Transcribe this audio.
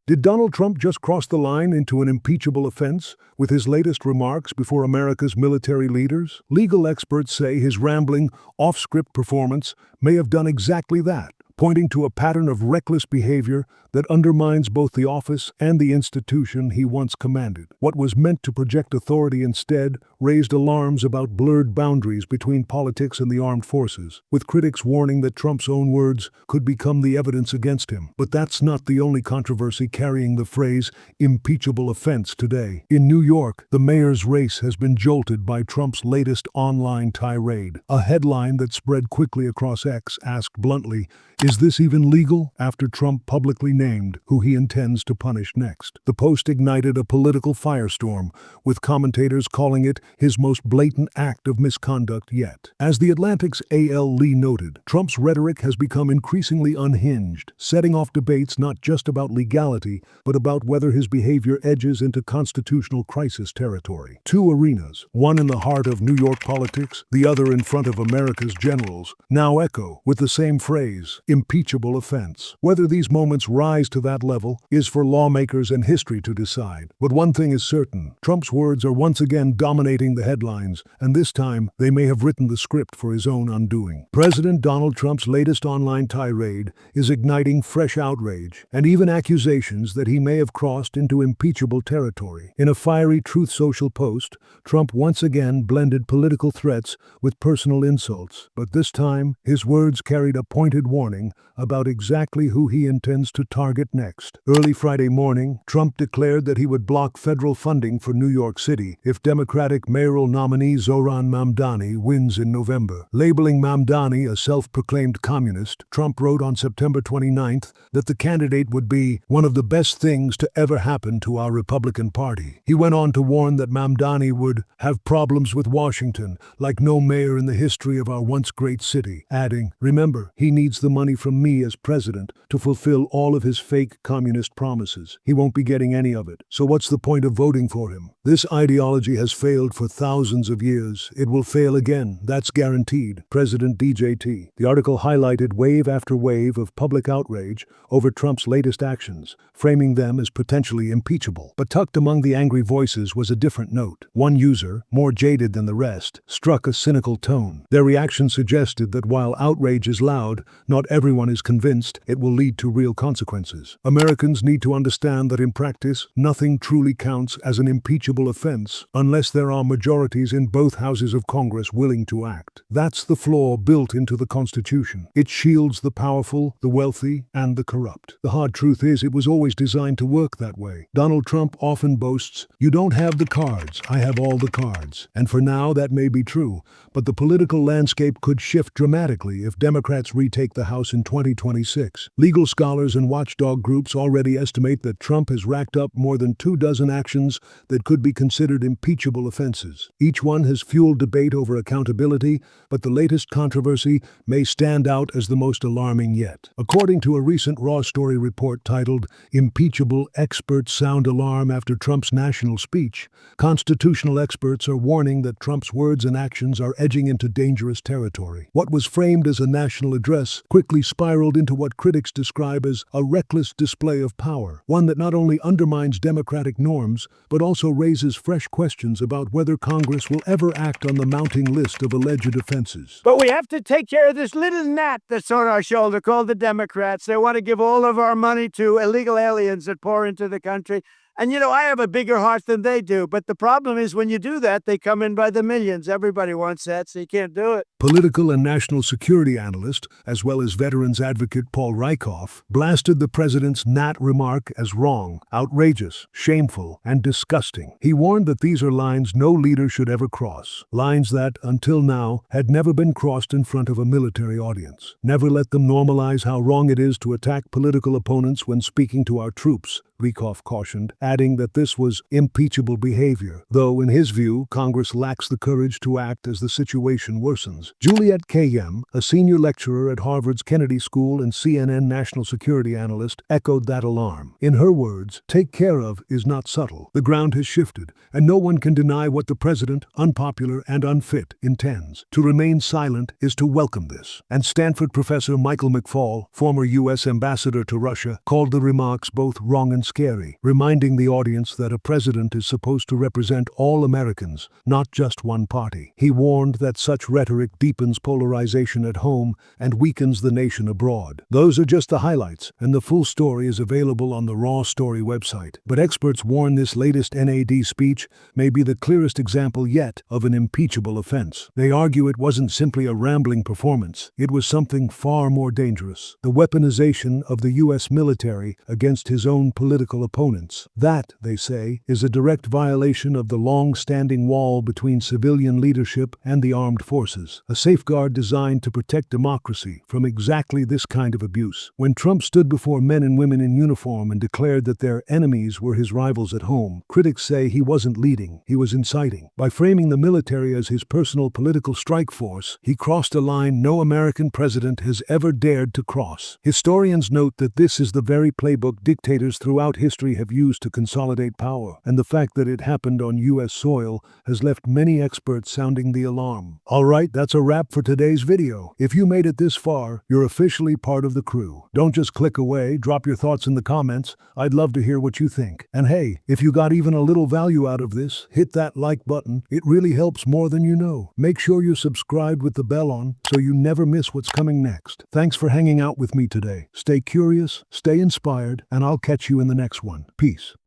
Did Donald Trump just cross the line into an impeachable offense with his latest remarks before America's military leaders? Legal experts say his rambling, off-script performance may have done exactly that, pointing to a pattern of reckless behavior that undermines both the office and the institution he once commanded. What was meant to project authority instead raised alarms about blurred boundaries between politics and the armed forces, with critics warning that Trump's own words could become the evidence against him. But that's not the only controversy carrying the phrase impeachable offense today. In New York, the mayor's race has been jolted by Trump's latest online tirade. A headline that spread quickly across X asked bluntly, "Is this even legal?" after Trump publicly named who he intends to punish next. The post ignited a political firestorm, with commentators calling it his most blatant act of misconduct yet. As The Atlantic's A.L. Lee noted, Trump's rhetoric has become increasingly unhinged, setting off debates not just about legality, but about whether his behavior edges into constitutional crisis territory. Two arenas, one in the heart of New York politics, the other in front of America's generals, now echo with the same phrase, impeachable offense. Whether these moments rise to that level is for lawmakers and history to decide. But one thing is certain, Trump's words are once again dominating the headlines, and this time they may have written the script for his own undoing. President Donald Trump's latest online tirade is igniting fresh outrage and even accusations that he may have crossed into impeachable territory. In a fiery Truth Social post, Trump once again blended political threats with personal insults, but this time his words carried a pointed warning about exactly who he intends to target next. Early Friday morning, Trump declared that he would block federal funding for New York City if Democratic mayoral nominee Zohran Mamdani wins in November. Labeling Mamdani a self-proclaimed communist, Trump wrote on September 29th that the candidate would be one of the best things to ever happen to our Republican Party. He went on to warn that Mamdani would have problems with Washington like no mayor in the history of our once great city, adding, "Remember, he needs the money from me as president to fulfill all of his fake communist promises. He won't be getting any of it. So what's the point of voting for him? This ideology has failed for thousands of years. It will fail again. That's guaranteed." President DJT. The article highlighted wave after wave of public outrage over Trump's latest actions, framing them as potentially impeachable. But tucked among the angry voices was a different note. One user, more jaded than the rest, struck a cynical tone. Their reaction suggested that while outrage is loud, not everyone is convinced it will lead to real consequences. Americans need to understand that in practice, nothing truly counts as an impeachable offense unless there are majorities in both houses of Congress willing to act. That's the flaw built into the Constitution. It shields the powerful, the wealthy, and the corrupt. The hard truth is it was always designed to work that way. Donald Trump often boasts, "You don't have the cards, I have all the cards." And for now, that may be true, but the political landscape could shift dramatically if Democrats retake the House in 2026. Legal scholars and watchdog groups already estimate that Trump has racked up more than 24 actions that could be considered impeachable offenses. Each one has fueled debate over accountability, but the latest controversy may stand out as the most alarming yet. According to a recent Raw Story report titled "Impeachable Experts Sound Alarm After Trump's National Speech," constitutional experts are warning that Trump's words and actions are edging into dangerous territory. What was framed as a national address quickly spiraled into what critics describe as a reckless display of power, one that not only undermines democratic norms, but also raises fresh questions about whether Congress will ever act on the mounting list of alleged offenses. But we have to take care of this little gnat that's on our shoulder called the Democrats. They want to give all of our money to illegal aliens that pour into the country. And, I have a bigger heart than they do. But the problem is when you do that, they come in by the millions. Everybody wants that, so you can't do it. Political and national security analyst, as well as veterans advocate Paul Rieckhoff, blasted the president's gnat remark as wrong, outrageous, shameful, and disgusting. He warned that these are lines no leader should ever cross. Lines that, until now, had never been crossed in front of a military audience. Never let them normalize how wrong it is to attack political opponents when speaking to our troops, Rieckhoff cautioned, adding that this was impeachable behavior, though in his view, Congress lacks the courage to act as the situation worsens. Juliette Kayyem, a senior lecturer at Harvard's Kennedy School and CNN national security analyst, echoed that alarm. In her words, "Take care of is not subtle. The ground has shifted, and no one can deny what the president, unpopular and unfit, intends. To remain silent is to welcome this." And Stanford professor Michael McFaul, former U.S. ambassador to Russia, called the remarks both wrong and scary, reminding the audience that a president is supposed to represent all Americans, not just one party. He warned that such rhetoric deepens polarization at home and weakens the nation abroad. Those are just the highlights, and the full story is available on the Raw Story website. But experts warn this latest NAD speech may be the clearest example yet of an impeachable offense. They argue it wasn't simply a rambling performance, it was something far more dangerous: the weaponization of the U.S. military against his own political opponents. That, they say, is a direct violation of the long-standing wall between civilian leadership and the armed forces, a safeguard designed to protect democracy from exactly this kind of abuse. When Trump stood before men and women in uniform and declared that their enemies were his rivals at home, critics say he wasn't leading, he was inciting. By framing the military as his personal political strike force, he crossed a line no American president has ever dared to cross. Historians note that this is the very playbook dictators throughout history have used to consolidate power, and the fact that it happened on U.S. soil has left many experts sounding the alarm. Alright, that's a wrap for today's video. If you made it this far, you're officially part of the crew. Don't just click away, drop your thoughts in the comments. I'd love to hear what you think. And hey, if you got even a little value out of this, hit that like button. It really helps more than you know. Make sure you're subscribed with the bell on so you never miss what's coming next. Thanks for hanging out with me today. Stay curious, stay inspired, and I'll catch you in the next one. Peace.